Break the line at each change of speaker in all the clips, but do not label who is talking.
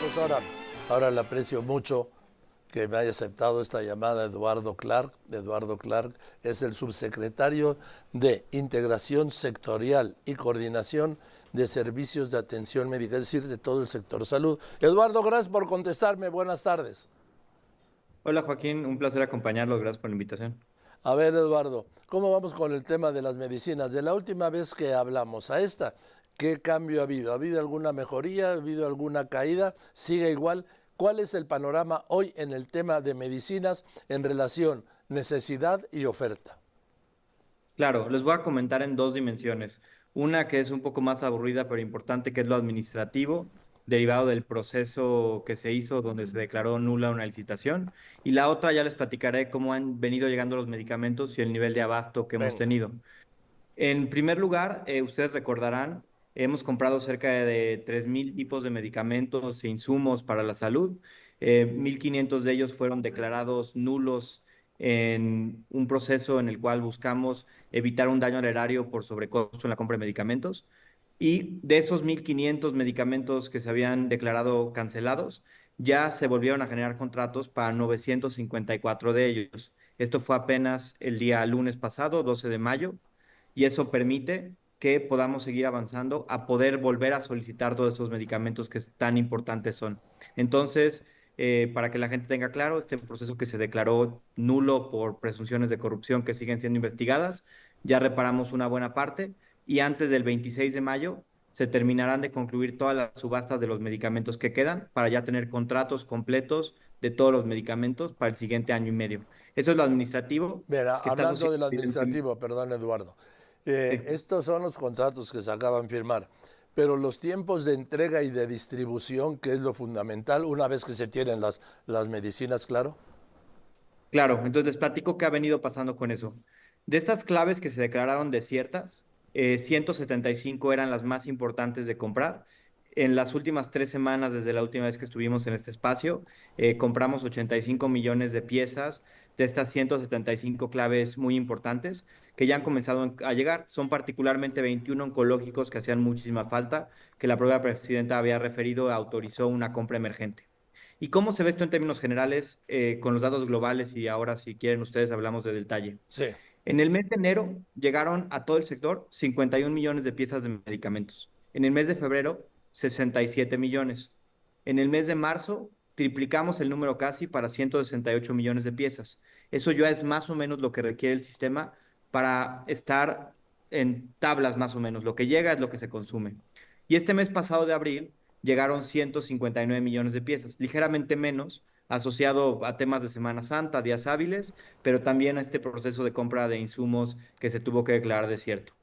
pues ahora le aprecio mucho que me haya aceptado esta llamada Eduardo Clark. Eduardo Clark es el subsecretario de Integración Sectorial y Coordinación de Servicios de Atención Médica, es decir, de todo el sector salud. Eduardo, gracias por contestarme. Buenas tardes.
Hola Joaquín, un placer acompañarlo, gracias por la invitación.
A ver, Eduardo, ¿cómo vamos con el tema de las medicinas? De la última vez que hablamos a esta, ¿qué cambio ha habido? ¿Ha habido alguna mejoría? ¿Ha habido alguna caída? ¿Sigue igual? ¿Cuál es el panorama hoy en el tema de medicinas en relación necesidad y oferta?
Claro, les voy a comentar en dos dimensiones. Una que es un poco más aburrida pero importante, que es lo administrativo, derivado del proceso que se hizo donde se declaró nula una licitación. Y la otra ya les platicaré cómo han venido llegando los medicamentos y el nivel de abasto que hemos
Venga.
tenido. En primer lugar, ustedes recordarán, hemos comprado cerca de 3,000 tipos de medicamentos e insumos para la salud. 1,500 de ellos fueron declarados nulos en un proceso en el cual buscamos evitar un daño al erario por sobrecosto en la compra de medicamentos. Y de esos 1,500 medicamentos que se habían declarado cancelados, ya se volvieron a generar contratos para 954 de ellos. Esto fue apenas el día lunes pasado, 12 de mayo, y eso permite que podamos seguir avanzando a poder volver a solicitar todos estos medicamentos que tan importantes son. Entonces, para que la gente tenga claro, este proceso que se declaró nulo por presunciones de corrupción que siguen siendo investigadas, ya reparamos una buena parte y antes del 26 de mayo se terminarán de concluir todas las subastas de los medicamentos que quedan para ya tener contratos completos de todos los medicamentos para el siguiente año y medio. Eso es lo administrativo
Mira,
que está
hablando
sucediendo
del administrativo, perdón, Eduardo,
Sí.
estos son los contratos que se acaban de firmar, pero los tiempos de entrega y de distribución, que es lo fundamental, una vez que se tienen las medicinas, claro.
Claro, entonces les platico qué ha venido pasando con eso. De estas claves que se declararon desiertas, 175 eran las más importantes de comprar. En las últimas 3 semanas, desde la última vez que estuvimos en este espacio, compramos 85 millones de piezas de estas 175 claves muy importantes que ya han comenzado a llegar. Son particularmente 21 oncológicos que hacían muchísima falta, que la propia presidenta había referido, autorizó una compra emergente. ¿Y cómo se ve esto en términos generales con los datos globales? Y ahora, si quieren ustedes, hablamos de detalle.
Sí.
En el mes de enero llegaron a todo el sector 51 millones de piezas de medicamentos. En el mes de febrero, 67 millones. En el mes de marzo, triplicamos el número casi para 168 millones de piezas. Eso ya es más o menos lo que requiere el sistema para estar en tablas más o menos. Lo que llega es lo que se consume. Y este mes pasado de abril llegaron 159 millones de piezas, ligeramente menos, asociado a temas de Semana Santa, días hábiles, pero también a este proceso de compra de insumos que se tuvo que declarar desierto.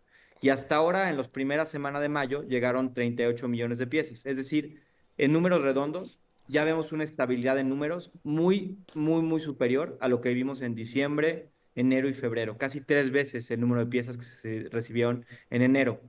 Y hasta ahora, en las primeras semanas de mayo, llegaron 38 millones de piezas. Es decir, en números redondos, ya vemos una estabilidad en números muy, muy, muy superior a lo que vimos en diciembre, enero y febrero. Casi 3 veces el número de piezas que se recibieron en enero.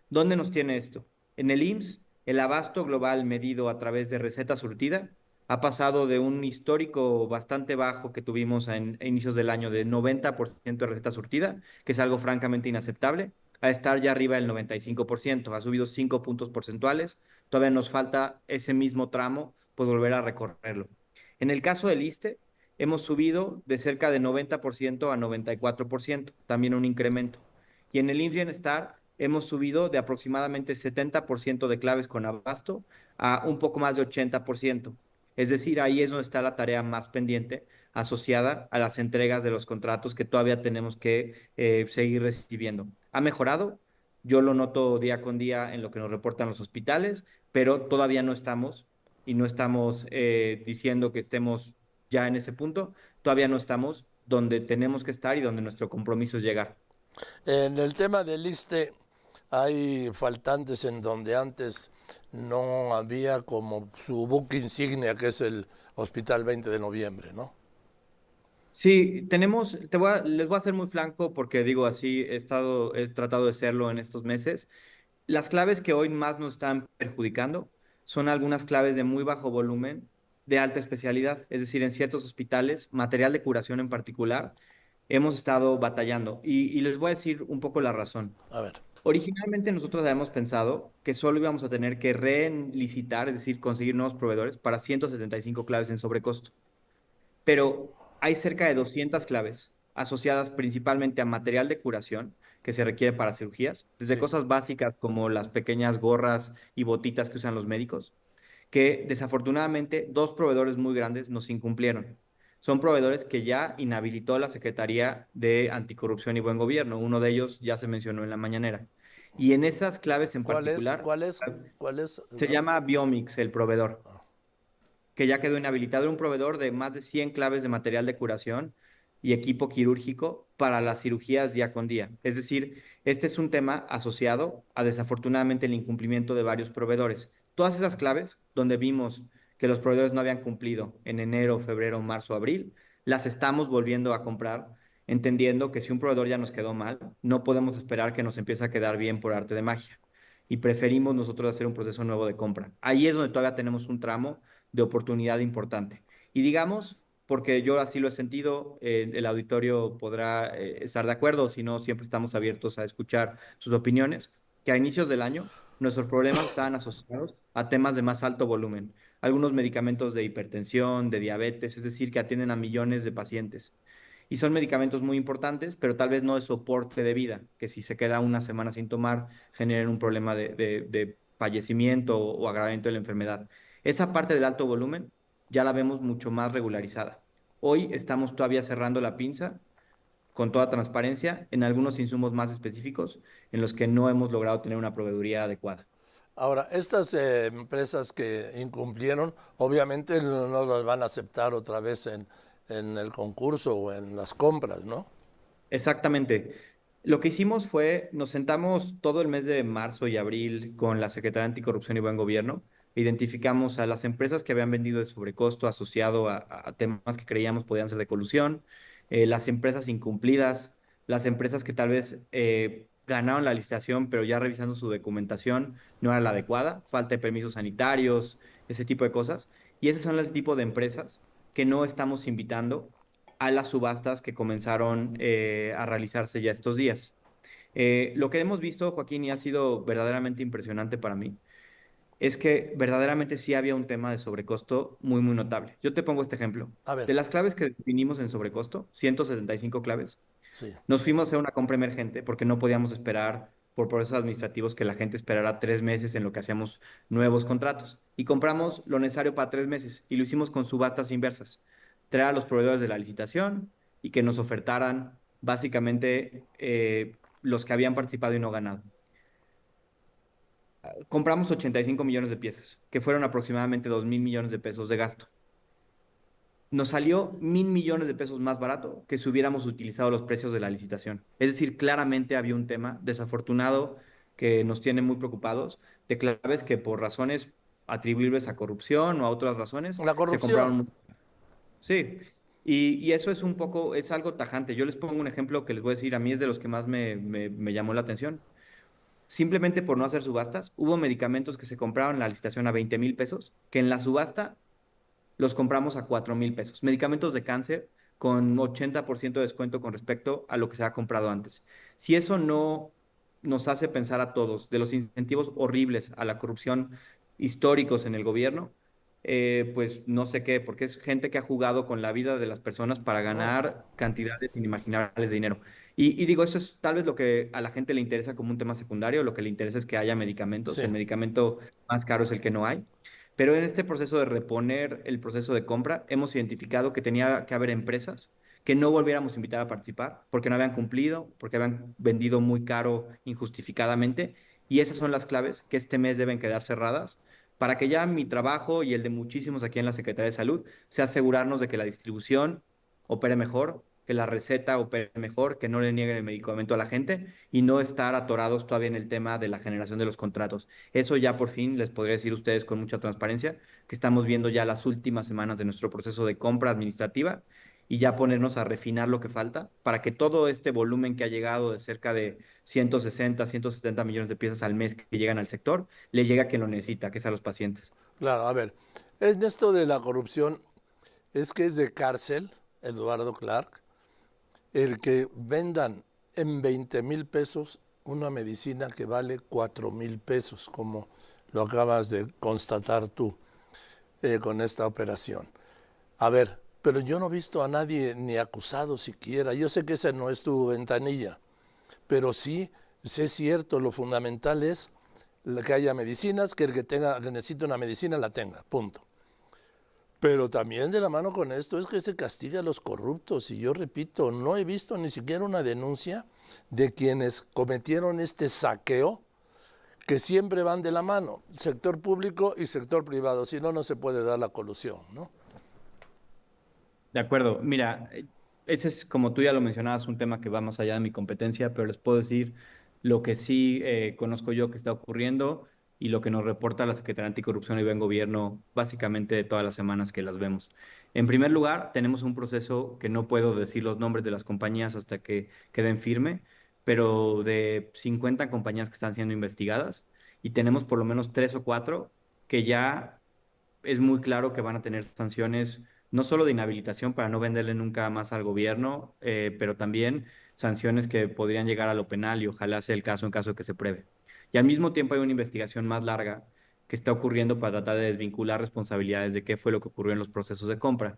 ¿Dónde nos tiene esto? En el IMSS, el abasto global medido a través de receta surtida ha pasado de un histórico bastante bajo que tuvimos a inicios del año de 90% de receta surtida, que es algo francamente inaceptable, a estar ya arriba del 95%. Ha subido 5 puntos porcentuales. Todavía nos falta ese mismo tramo, pues volver a recorrerlo. En el caso del ISSSTE, hemos subido de cerca de 90% a 94%, también un incremento. Y en el IMSS Bienestar hemos subido de aproximadamente 70% de claves con abasto a un poco más de 80%. Es decir, ahí es donde está la tarea más pendiente asociada a las entregas de los contratos que todavía tenemos que seguir recibiendo. ¿Ha mejorado? Yo lo noto día con día en lo que nos reportan los hospitales, pero todavía no estamos y no estamos diciendo que estemos ya en ese punto, todavía no estamos donde tenemos que estar y donde nuestro compromiso es llegar.
En el tema del ISSSTE hay faltantes en donde antes no había como su buque insignia, que es el Hospital 20 de Noviembre, ¿no?
Sí, tenemos, les voy a ser muy franco porque digo así, he tratado de serlo en estos meses. Las claves que hoy más nos están perjudicando son algunas claves de muy bajo volumen, de alta especialidad, es decir, en ciertos hospitales, material de curación en particular, hemos estado batallando. Y les voy a decir un poco la razón.
A ver.
Originalmente nosotros habíamos pensado que solo íbamos a tener que relicitar, es decir, conseguir nuevos proveedores para 175 claves en sobrecosto. Pero hay cerca de 200 claves asociadas principalmente a material de curación que se requiere para cirugías, desde
Sí.
cosas básicas como las pequeñas gorras y botitas que usan los médicos, que desafortunadamente dos proveedores muy grandes nos incumplieron. Son proveedores que ya inhabilitó la Secretaría de Anticorrupción y Buen Gobierno. Uno de ellos ya se mencionó en la mañanera. Y en esas claves en
¿Cuál es?
particular,
¿Cuál es? ¿Cuál es,
se
Eduardo?
llama Biomix, el proveedor, que ya quedó inhabilitado. Era un proveedor de más de 100 claves de material de curación y equipo quirúrgico para las cirugías día con día. Es decir, este es un tema asociado a desafortunadamente el incumplimiento de varios proveedores. Todas esas claves donde vimos que los proveedores no habían cumplido en enero, febrero, marzo, abril, las estamos volviendo a comprar, entendiendo que si un proveedor ya nos quedó mal, no podemos esperar que nos empiece a quedar bien por arte de magia. Y preferimos nosotros hacer un proceso nuevo de compra. Ahí es donde todavía tenemos un tramo de oportunidad importante. Y digamos, porque yo así lo he sentido, el auditorio podrá estar de acuerdo, si no, siempre estamos abiertos a escuchar sus opiniones, que a inicios del año nuestros problemas estaban asociados a temas de más alto volumen, algunos medicamentos de hipertensión, de diabetes, es decir, que atienden a millones de pacientes. Y son medicamentos muy importantes, pero tal vez no de soporte de vida, que si se queda una semana sin tomar, generen un problema de fallecimiento o agravamiento de la enfermedad. Esa parte del alto volumen ya la vemos mucho más regularizada. Hoy estamos todavía cerrando la pinza con toda transparencia en algunos insumos más específicos en los que no hemos logrado tener una proveeduría adecuada.
Ahora, estas empresas que incumplieron, obviamente no las van a aceptar otra vez en el concurso o en las compras, ¿no?
Exactamente. Lo que hicimos fue, nos sentamos todo el mes de marzo y abril con la Secretaría de Anticorrupción y Buen Gobierno, identificamos a las empresas que habían vendido de sobrecosto asociado a temas que creíamos podían ser de colusión, las empresas incumplidas, las empresas que tal vez ganaron la licitación, pero ya revisando su documentación no era la adecuada, falta de permisos sanitarios, ese tipo de cosas. Y ese son el tipo de empresas que no estamos invitando a las subastas que comenzaron a realizarse ya estos días. Lo que hemos visto, Joaquín, y ha sido verdaderamente impresionante para mí, es que verdaderamente sí había un tema de sobrecosto muy, muy notable. Yo te pongo este ejemplo.
A ver,
De las claves que definimos en sobrecosto, 175 claves,
sí.
nos fuimos a hacer una compra emergente porque no podíamos esperar por procesos administrativos que la gente esperara 3 meses en lo que hacíamos nuevos contratos. Y compramos lo necesario para 3 meses y lo hicimos con subastas inversas. Traer a los proveedores de la licitación y que nos ofertaran básicamente los que habían participado y no ganado. Compramos 85 millones de piezas, que fueron aproximadamente 2.000 millones de pesos de gasto. Nos salió 1.000 millones de pesos más barato que si hubiéramos utilizado los precios de la licitación. Es decir, claramente había un tema desafortunado que nos tiene muy preocupados de claves que por razones atribuibles a corrupción o a otras razones
La
se
corrupción.
compraron. Sí, y eso es un poco, es algo tajante. Yo les pongo un ejemplo que les voy a decir, a mí es de los que más me llamó la atención. Simplemente por no hacer subastas, hubo medicamentos que se compraron en la licitación a 20,000 pesos, que en la subasta los compramos a 4,000 pesos. Medicamentos de cáncer con 80% de descuento con respecto a lo que se ha comprado antes. Si eso no nos hace pensar a todos de los incentivos horribles a la corrupción históricos en el gobierno, pues no sé qué, porque es gente que ha jugado con la vida de las personas para
No,
ganar cantidades inimaginables de dinero. Y digo, eso es tal vez lo que a la gente le interesa como un tema secundario, lo que le interesa es que haya medicamentos,
sí.
el medicamento más caro es el que no hay. Pero en este proceso de reponer el proceso de compra, hemos identificado que tenía que haber empresas que no volviéramos a invitar a participar porque no habían cumplido, porque habían vendido muy caro injustificadamente. Y esas son las claves que este mes deben quedar cerradas para que ya mi trabajo y el de muchísimos aquí en la Secretaría de Salud sea asegurarnos de que la distribución opere mejor, que la receta opere mejor, que no le nieguen el medicamento a la gente y no estar atorados todavía en el tema de la generación de los contratos. Eso ya por fin les podría decir a ustedes con mucha transparencia, que estamos viendo ya las últimas semanas de nuestro proceso de compra administrativa y ya ponernos a refinar lo que falta para que todo este volumen que ha llegado de cerca de 160, 170 millones de piezas al mes que llegan al sector, le llegue a quien lo necesita, que es a los pacientes.
Claro, a ver. En esto de la corrupción, es que es de cárcel, Eduardo Clark, el que vendan en 20,000 pesos una medicina que vale 4,000 pesos, como lo acabas de constatar tú con esta operación. A ver, pero yo no he visto a nadie ni acusado siquiera. Yo sé que esa no es tu ventanilla, pero sí es cierto, lo fundamental es que haya medicinas, que el que necesite una medicina la tenga, punto. Pero también de la mano con esto es que se castiga a los corruptos. Y yo repito, no he visto ni siquiera una denuncia de quienes cometieron este saqueo, que siempre van de la mano, sector público y sector privado. Si no, no se puede dar la colusión, ¿no?
De acuerdo. Mira, ese es, como tú ya lo mencionabas, un tema que va más allá de mi competencia, pero les puedo decir lo que sí conozco yo que está ocurriendo y lo que nos reporta la Secretaría Anticorrupción y Buen Gobierno básicamente todas las semanas que las vemos. En primer lugar, tenemos un proceso que no puedo decir los nombres de las compañías hasta que queden firme, pero de 50 compañías que están siendo investigadas y tenemos por lo menos 3 o 4 que ya es muy claro que van a tener sanciones no solo de inhabilitación para no venderle nunca más al gobierno, pero también sanciones que podrían llegar a lo penal y ojalá sea el caso en caso de que se pruebe. Y al mismo tiempo hay una investigación más larga que está ocurriendo para tratar de desvincular responsabilidades de qué fue lo que ocurrió en los procesos de compra.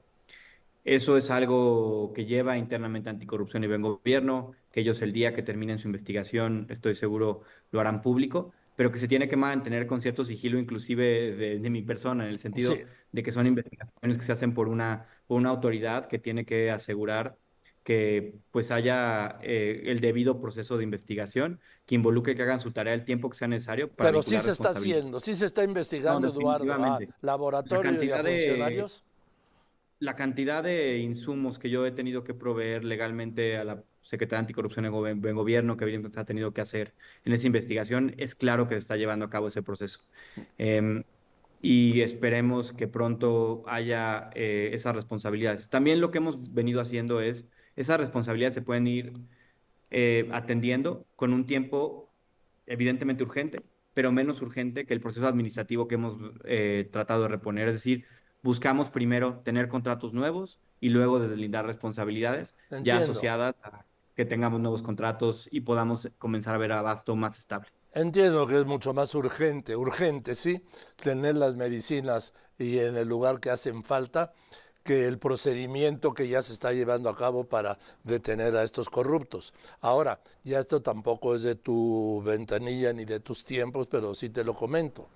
Eso es algo que lleva internamente Anticorrupción y Buen Gobierno, que ellos el día que terminen su investigación, estoy seguro, lo harán público, pero que se tiene que mantener con cierto sigilo, inclusive de mi persona, en el sentido
Sí,
de que son investigaciones que se hacen por una autoridad que tiene que asegurar que pues haya el debido proceso de investigación, que involucre que hagan su tarea el tiempo que sea necesario para
pero sí
vincular
se está
responsabilidades.
haciendo, sí se está
No,
investigando, Eduardo, a
definitivamente. La
laboratorio y a
cantidad de,
funcionarios.
la cantidad de insumos que yo he tenido que proveer legalmente a la Secretaría Anticorrupción y Buen Gobierno, que evidentemente ha tenido que hacer en esa investigación, es claro que se está llevando a cabo ese proceso. Em, y esperemos que pronto haya esas responsabilidades. También lo que hemos venido haciendo es, esas responsabilidades se pueden ir atendiendo con un tiempo evidentemente urgente, pero menos urgente que el proceso administrativo que hemos tratado de reponer. Es decir, buscamos primero tener contratos nuevos y luego deslindar responsabilidades ya
Entiendo.
asociadas a que tengamos nuevos contratos y podamos comenzar a ver abasto más estable.
Entiendo que es mucho más urgente, urgente, sí, tener las medicinas y en el lugar que hacen falta, que el procedimiento que ya se está llevando a cabo para detener a estos corruptos. Ahora, ya esto tampoco es de tu ventanilla ni de tus tiempos, pero sí te lo comento.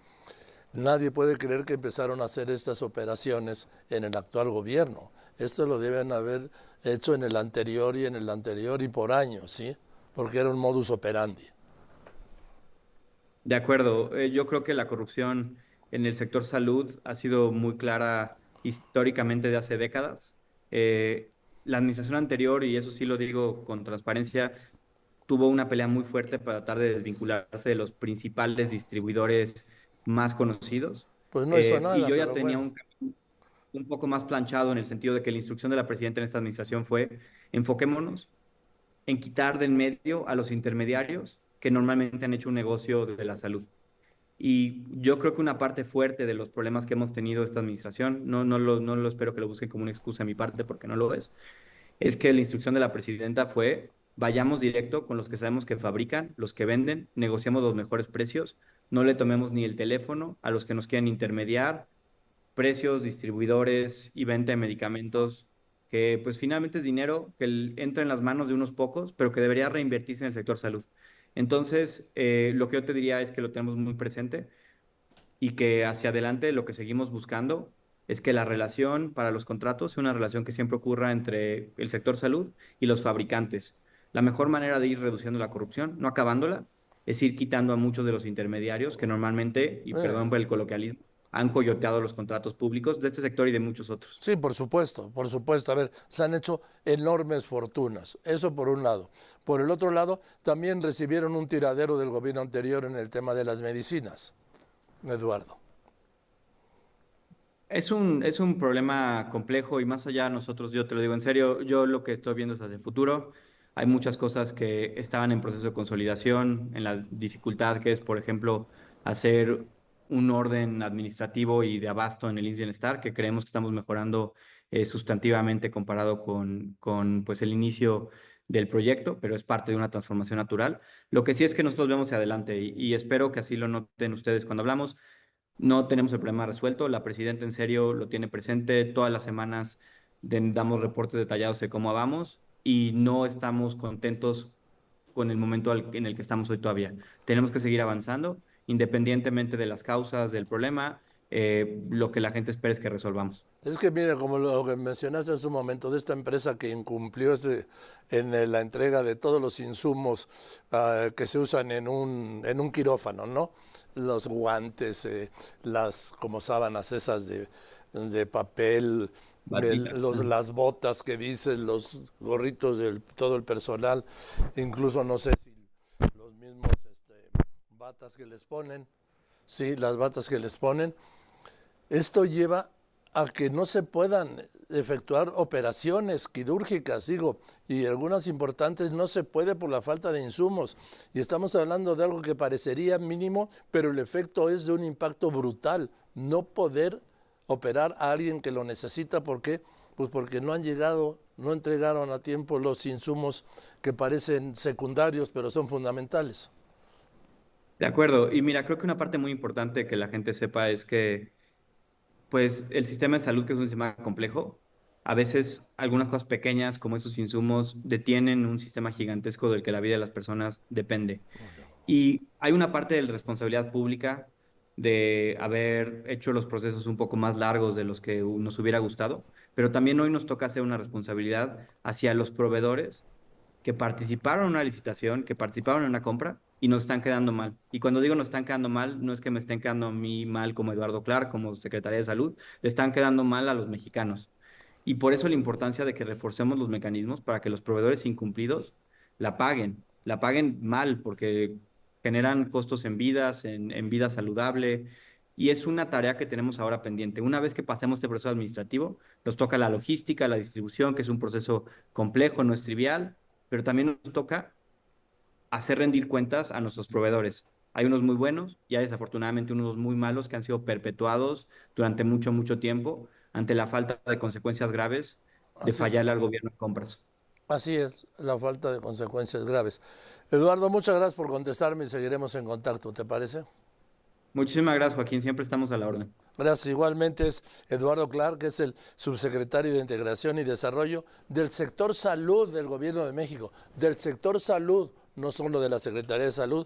Nadie puede creer que empezaron a hacer estas operaciones en el actual gobierno. Esto lo deben haber hecho en el anterior y en el anterior y por años, ¿sí? Porque era un modus operandi.
De acuerdo, yo creo que la corrupción en el sector salud ha sido muy clara históricamente de hace décadas. La administración anterior, y eso sí lo digo con transparencia, tuvo una pelea muy fuerte para tratar de desvincularse de los principales distribuidores más conocidos.
Pues no hizo
Y
nada,
yo ya
pero
tenía
bueno.
un poco más planchado en el sentido de que la instrucción de la presidenta en esta administración fue enfoquémonos en quitar del medio a los intermediarios que normalmente han hecho un negocio de la salud. Y yo creo que una parte fuerte de los problemas que hemos tenido esta administración, no lo espero que lo busquen como una excusa de mi parte porque no lo es que la instrucción de la presidenta fue, vayamos directo con los que sabemos que fabrican, los que venden, negociamos los mejores precios, no le tomemos ni el teléfono a los que nos quieren intermediar, precios, distribuidores y venta de medicamentos, que pues finalmente es dinero que entra en las manos de unos pocos, pero que debería reinvertirse en el sector salud. Entonces, lo que yo te diría es que lo tenemos muy presente y que hacia adelante lo que seguimos buscando es que la relación para los contratos sea una relación que siempre ocurra entre el sector salud y los fabricantes. La mejor manera de ir reduciendo la corrupción, no acabándola, es ir quitando a muchos de los intermediarios que normalmente, y
Eh,
perdón por el coloquialismo, han coyoteado los contratos públicos de este sector y de muchos otros.
sí, por supuesto, por supuesto. A ver, se han hecho enormes fortunas. Eso por un lado. Por el otro lado, también recibieron un tiradero del gobierno anterior en el tema de las medicinas, Eduardo.
Es un problema complejo y más allá nosotros, yo te lo digo en serio, yo lo que estoy viendo es hacia el futuro. Hay muchas cosas que estaban en proceso de consolidación, en la dificultad que es, por ejemplo, hacer un orden administrativo y de abasto en el IMSS Bienestar, que creemos que estamos mejorando sustantivamente comparado con pues, el inicio del proyecto, pero es parte de una transformación natural. Lo que sí es que nosotros vemos hacia adelante y espero que así lo noten ustedes cuando hablamos. No tenemos el problema resuelto, la presidenta en serio lo tiene presente, todas las semanas damos reportes detallados de cómo vamos y no estamos contentos con el momento en el que estamos hoy todavía. Tenemos que seguir avanzando, independientemente de las causas del problema, lo que la gente espera es que resolvamos.
Es que mire, como lo que mencionaste en su momento, de esta empresa que incumplió la entrega de todos los insumos que se usan en un quirófano, ¿no? Los guantes, las como sábanas esas de papel,
Batitas.
las botas que dicen, los gorritos de todo el personal, incluso no sé si los mismos batas que les ponen, sí, las batas que les ponen. Esto lleva a que no se puedan efectuar operaciones quirúrgicas, digo, y algunas importantes no se puede por la falta de insumos. Y estamos hablando de algo que parecería mínimo, pero el efecto es de un impacto brutal. No poder operar a alguien que lo necesita, ¿por qué? Pues porque no han llegado, no entregaron a tiempo los insumos que parecen secundarios, pero son fundamentales.
De acuerdo. Y mira, creo que una parte muy importante que la gente sepa es que pues el sistema de salud, que es un sistema complejo, a veces algunas cosas pequeñas como esos insumos detienen un sistema gigantesco del que la vida de las personas depende. Y hay una parte de la responsabilidad pública de haber hecho los procesos un poco más largos de los que nos hubiera gustado, pero también hoy nos toca hacer una responsabilidad hacia los proveedores que participaron en una licitación, que participaron en una compra y nos están quedando mal. Y cuando digo nos están quedando mal, no es que me estén quedando a mí mal como Eduardo Clark, como Secretaría de Salud, le están quedando mal a los mexicanos. Y por eso la importancia de que reforcemos los mecanismos para que los proveedores incumplidos la paguen mal, porque generan costos en vidas, en vida saludable. Y es una tarea que tenemos ahora pendiente. Una vez que pasemos este proceso administrativo, nos toca la logística, la distribución, que es un proceso complejo, no es trivial, pero también nos toca hacer rendir cuentas a nuestros proveedores. Hay unos muy buenos y hay desafortunadamente unos muy malos que han sido perpetuados durante mucho, mucho tiempo ante la falta de consecuencias graves de
Así,
fallarle al gobierno en compras.
así es, la falta de consecuencias graves. Eduardo, muchas gracias por contestarme y seguiremos en contacto, ¿te parece?
Muchísimas gracias, Joaquín. Siempre estamos a la orden.
Gracias. Igualmente es Eduardo Clark, que es el subsecretario de Integración y Desarrollo del sector salud del Gobierno de México, del sector salud, no solo de la Secretaría de Salud,